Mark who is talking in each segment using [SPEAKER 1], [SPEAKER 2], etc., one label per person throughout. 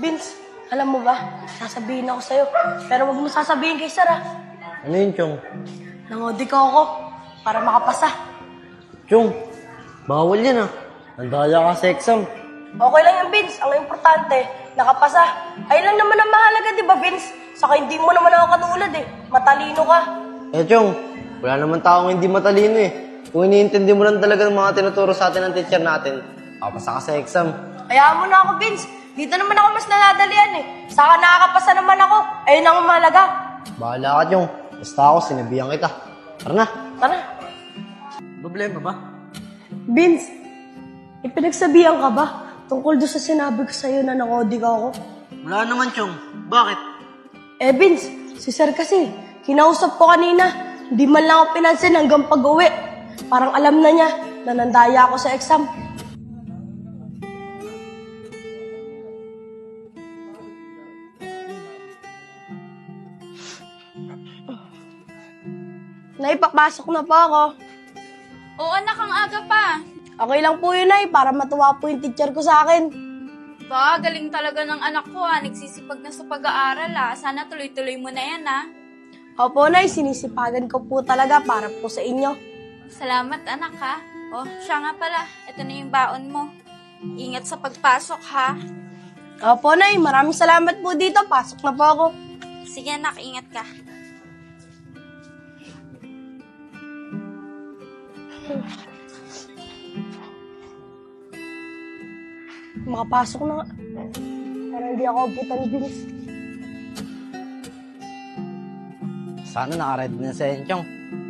[SPEAKER 1] Vince, alam mo ba, sasabihin ako sa'yo. Pero wag mo sasabihin kay Sir, ah.
[SPEAKER 2] Ano yun, Chong?
[SPEAKER 1] Nangodi ko ako para makapasa.
[SPEAKER 2] Chong, bawal yan ah. Nandaya ka sa exam.
[SPEAKER 1] Okay lang yan, Vince. Ang importante, nakapasa. Ay lang naman ang mahalaga, di ba, Vince? Saka hindi mo naman ako katulad eh. Matalino ka.
[SPEAKER 2] Eh, Chong, wala naman taong hindi matalino eh. Kung iniintindi mo lang talaga ng mga tinuturo sa atin ng teacher natin, makapasa ka sa exam.
[SPEAKER 1] Kaya mo na ako, Vince. Dito naman ako mas nadadalian eh. Saka nakakapasa naman ako. Ayun ang mahalaga.
[SPEAKER 2] Bahala ka, Chong. Basta ako, sinabihan kita. Tara na.
[SPEAKER 1] Tara.
[SPEAKER 2] Problema ba?
[SPEAKER 1] Vince, ipinagsabihan ka ba tungkol doon sa sinabi ko sa'yo na nangodi ka ako?
[SPEAKER 2] Wala naman, Chong. Bakit?
[SPEAKER 1] Eh, Vince, si Sir kasi, kinausap ko kanina. Hindi man lang ako pinansin hanggang pag-uwi. Parang alam na niya na nandaya ako sa exam. Naipapasok na po ako.
[SPEAKER 3] Oo, anak, ang aga pa.
[SPEAKER 1] Okay lang po yun, Nay, para matuwa po yung teacher ko sa akin.
[SPEAKER 3] Ba, galing talaga ng anak ko Nagsisipag na sa pag-aaral Sana tuloy-tuloy mo na yan
[SPEAKER 1] Opo, Nay, sinisipagan ko po talaga para po sa inyo.
[SPEAKER 3] Salamat anak Oh, siya nga pala. Ito na yung baon mo. Ingat sa pagpasok
[SPEAKER 1] Opo, Nay, maraming salamat po dito. Pasok na po ako.
[SPEAKER 3] Sige anak, ingat ka.
[SPEAKER 1] Makapasok na nga. Para hindi ako abutan, Vince.
[SPEAKER 2] Sana nakaready na sa Chong.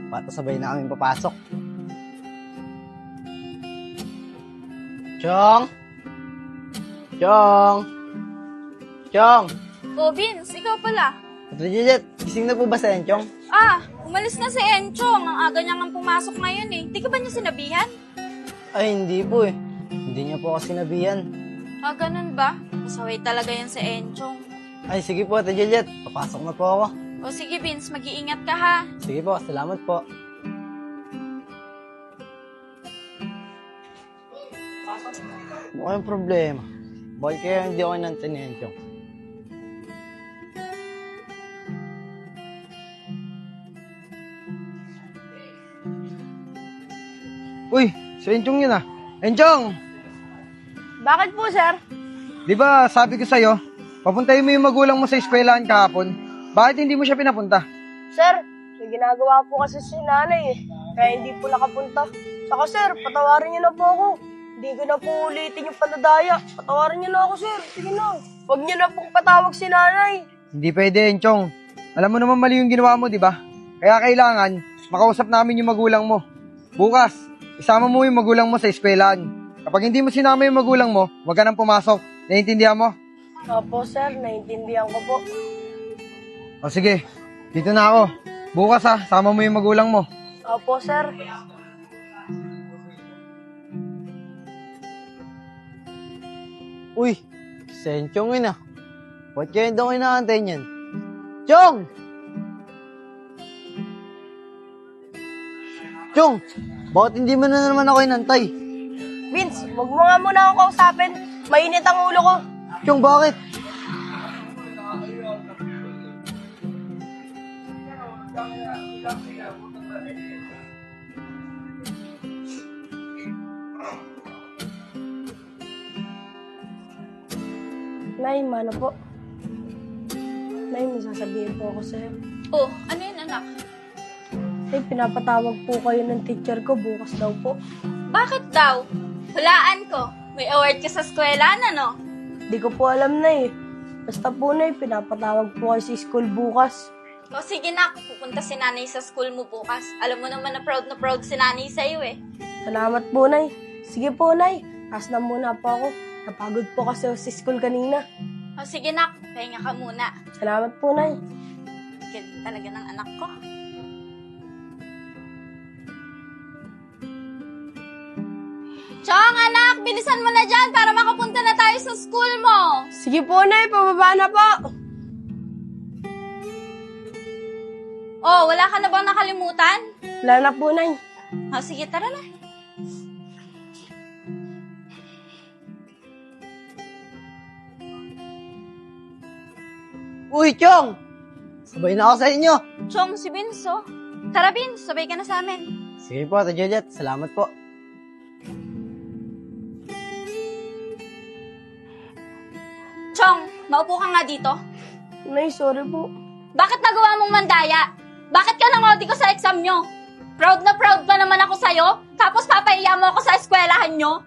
[SPEAKER 2] Para sabay na kami papasok. Chong! Chong! Chong!
[SPEAKER 3] Oh, Vince, ikaw pala.
[SPEAKER 2] Ito, Juliet. Gising na po ba sa Chong?
[SPEAKER 3] Umalis na si Enchong. Ang aga niya nga pumasok ngayon Di ka ba niya sinabihan?
[SPEAKER 2] Ay, hindi po eh. Hindi niya po ako sinabihan.
[SPEAKER 3] Ganun ba? Masaway talaga yan si Enchong.
[SPEAKER 2] Ay, sige po, Ate Juliet. Papasok na po ako.
[SPEAKER 3] O sige, Vince, mag-iingat ka
[SPEAKER 2] Sige po, salamat po. Mukhang problema. Bakit kaya hindi ako nantanin Chong?
[SPEAKER 4] Uy, si Enchong yun Enchong!
[SPEAKER 1] Bakit po, Sir?
[SPEAKER 4] Di ba sabi ko sa'yo, papuntahin mo yung magulang mo sa eskwelahan kahapon. Bakit hindi mo siya pinapunta?
[SPEAKER 1] Sir, may ginagawa po kasi si nanay eh. Kaya hindi po nakapunta. Saka, Sir, patawarin niyo na po ako. Hindi ko na po ulitin yung panadaya. Patawarin niyo na ako, Sir. Sige na. Huwag niyo na pong patawag si nanay.
[SPEAKER 4] Hindi pwede, Enchong. Alam mo naman mali yung ginawa mo, di ba? Kaya kailangan, makausap namin yung magulang mo. Bukas, isama mo yung magulang mo sa eskwelahan. Kapag hindi mo sinama yung magulang mo, huwag ka nang pumasok. Naiintindihan mo?
[SPEAKER 1] Opo, Sir. Naiintindihan ko po.
[SPEAKER 4] O sige, dito na ako. Bukas sama mo yung magulang mo.
[SPEAKER 1] Opo, Sir.
[SPEAKER 2] Uy, si Chong yun Ba't kaya hindi ako inaantay niyan? Chong! Chong! Bakit hindi mo na naman ako inantay?
[SPEAKER 1] Vince, huwag mo nga muna ako kausapin. Mainit ang ulo ko.
[SPEAKER 2] Chong, bakit?
[SPEAKER 1] Nay, mano po. Nay, may sasabihin po ako sa'yo.
[SPEAKER 3] Oh, ano yun anak?
[SPEAKER 1] Nay, pinapatawag po kayo ng teacher ko bukas daw po.
[SPEAKER 3] Bakit daw? Hulaan ko. May award ka sa eskwela no?
[SPEAKER 1] Di ko po alam na eh. Basta po, Nay, pinapatawag po kayo sa school bukas.
[SPEAKER 3] O sige na, pupunta si nanay sa school mo bukas. Alam mo naman na proud si nanay sa'yo
[SPEAKER 1] Salamat po, Nay. Sige po, Nay. Taas na muna po ako. Napagod po kasi ako sa school kanina.
[SPEAKER 3] O sige na, pahinga ka muna.
[SPEAKER 1] Salamat po, Nay.
[SPEAKER 3] Galing talaga ng anak ko. Chong, anak! Bilisan mo na dyan para makapunta na tayo sa school mo!
[SPEAKER 1] Sige po, Nay. Pababa na po.
[SPEAKER 3] Oh, wala ka na bang nakalimutan?
[SPEAKER 1] Wala na po, Nay.
[SPEAKER 3] O sige, tara na.
[SPEAKER 2] Uy, Chong! Sabay na ako sa inyo.
[SPEAKER 3] Chong, si Vince, oh. Tara, Vince, sabay ka na sa amin.
[SPEAKER 2] Sige po, Ate Juliet. Salamat po.
[SPEAKER 3] Chong, maupo ka nga dito.
[SPEAKER 1] Nay, sorry po.
[SPEAKER 3] Bakit nagawa mong mandaya? Bakit ka nangodi ko sa exam nyo? Proud na proud pa naman ako sa'yo, tapos papahiya mo ako sa eskwelahan nyo?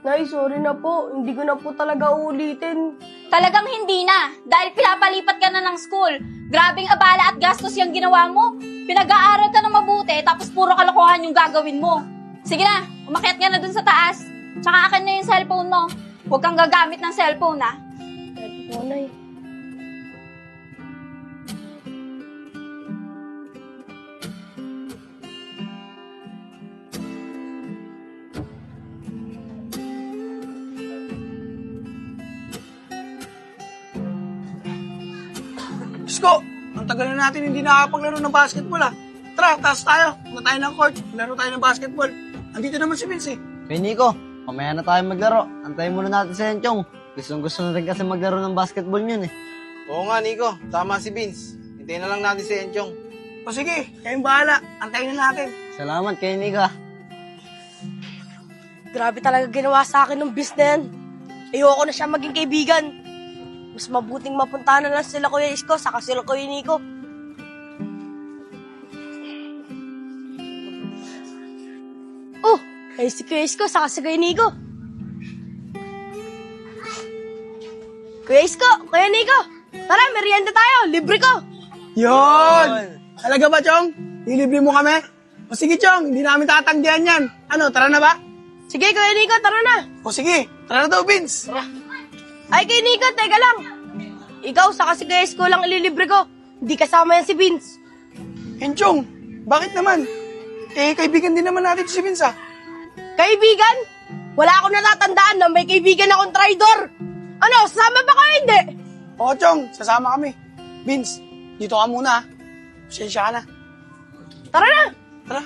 [SPEAKER 1] Nay, sorry na po. Hindi ko na po talaga ulitin.
[SPEAKER 3] Talagang hindi na, dahil pinapalipat ka na ng school. Grabing abala at gastos yung ginawa mo. Pinag-aaral ka na mabuti, tapos puro kalokohan yung gagawin mo. Sige na, umakyat ka na dun sa taas. Tsaka akin na yung cellphone mo. Huwag kang gagamit ng cellphone, ha?
[SPEAKER 1] Pwede po, Nay.
[SPEAKER 5] Isko, ang tagal na natin hindi nakapaglaro ng basketball ah. Tara, taas tayo. Punta tayo ng court. Laro tayo ng basketball. Andito naman si Vince eh.
[SPEAKER 2] Kay Nico, mamaya na tayo maglaro. Antayin muna natin si Enchong. Gusto na rin kasi maglaro ng basketball yun eh.
[SPEAKER 6] Oo nga, Nico. Tama si Vince. Hintayin na lang natin si Enchong.
[SPEAKER 5] O sige, kayong bahala. Antayin na natin.
[SPEAKER 2] Salamat kay Nico.
[SPEAKER 1] Grabe talaga ginawa sa akin ng bis na yan. Ayoko na siya maging kaibigan. Mas mabuting mapuntahan na lang sila Kuya Isko saka sila Kuya Nico. Oh, ay si Kuya Isko saka si Kuya Nico. Kuya Isko, Kuya Nico, tara, merienda tayo, libre ko.
[SPEAKER 5] Yon! Talaga ba, Chong? Lilibre mo kami? O sige, Chong, hindi namin tatanggihan yan. Ano, tara na ba?
[SPEAKER 1] Sige, Kuya Nico, tara na.
[SPEAKER 5] O sige, tara na daw, Vince.
[SPEAKER 1] Ay, Kuya Nico, teka lang. Ikaw, saka si Kuya Isko lang ililibre ko. Hindi kasama yan si Vince.
[SPEAKER 5] Enchong, bakit naman? Eh, kaibigan din naman natin si Vince ah.
[SPEAKER 1] Kaibigan? Wala akong natatandaan na may kaibigan akong traidor. Ano, sasama ba kayo hindi?
[SPEAKER 5] Oo, Chong, sasama kami. Vince, dito ka muna ah. Pasensya ka na.
[SPEAKER 1] Tara na.
[SPEAKER 5] Tara.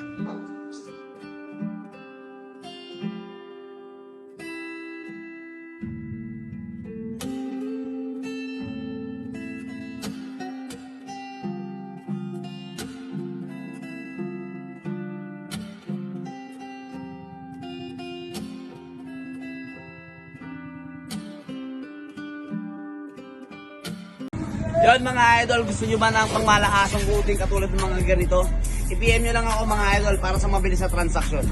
[SPEAKER 6] Yon mga idol, gusto nyo ba ng pangmalakasang guting katulad ng mga ganito? I-PM nyo lang ako mga idol para sa mabilis na transaksyon.